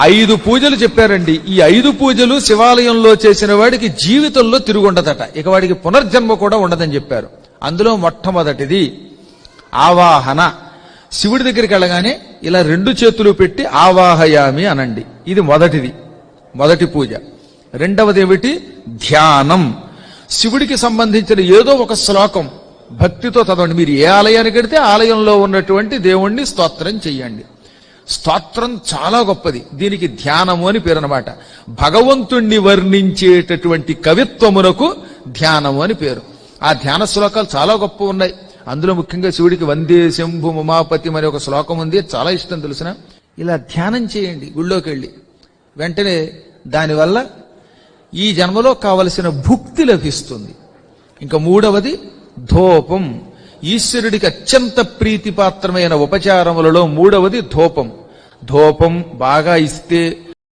5 పూజలు చెప్పారండి. ఈ 5 పూజలు శివాలయంలో చేసిన వాడికి జీవితంలో తిరుగుండదట, ఇక వాడికి పునర్జన్మ కూడా ఉండదని చెప్పారు. అందులో మొట్టమొదటిది ఆవాహన. శివుడి దగ్గరికి వెళ్ళగానే ఇలా 2 చేతులు పెట్టి ఆవాహయామి అనండి. ఇది మొదటి పూజ. రెండవది ఏమిటి? ధ్యానం. శివుడికి సంబంధించిన ఏదో ఒక శ్లోకం భక్తితో చదవండి. మీరు ఏ ఆలయానికి వెడితే ఆలయంలో ఉన్నటువంటి దేవుణ్ణి స్తోత్రం చెయ్యండి. స్తోత్రం చాలా గొప్పది. దీనికి ధ్యానము అని పేరు అన్నమాట. భగవంతుణ్ణి వర్ణించేటటువంటి కవిత్వమునకు ధ్యానము అని పేరు. ఆ ధ్యాన శ్లోకాలు చాలా గొప్ప ఉన్నాయి. అందులో ముఖ్యంగా శివుడికి వందే శంభు ఉమాపతి అనే ఒక శ్లోకం ఉంది, చాలా ఇష్టం తెలుసిన. ఇలా ధ్యానం చేయండి గుళ్ళోకి వెళ్ళి. వెంటనే దానివల్ల ఈ జన్మలో కావలసిన భుక్తి లభిస్తుంది. ఇంకా మూడవది ధూపం. ఈశ్వరుడికి అత్యంత ప్రీతిపాత్రమైన ఉపచారములలో మూడవది ధూపం. ధూపం బాగా ఇస్తే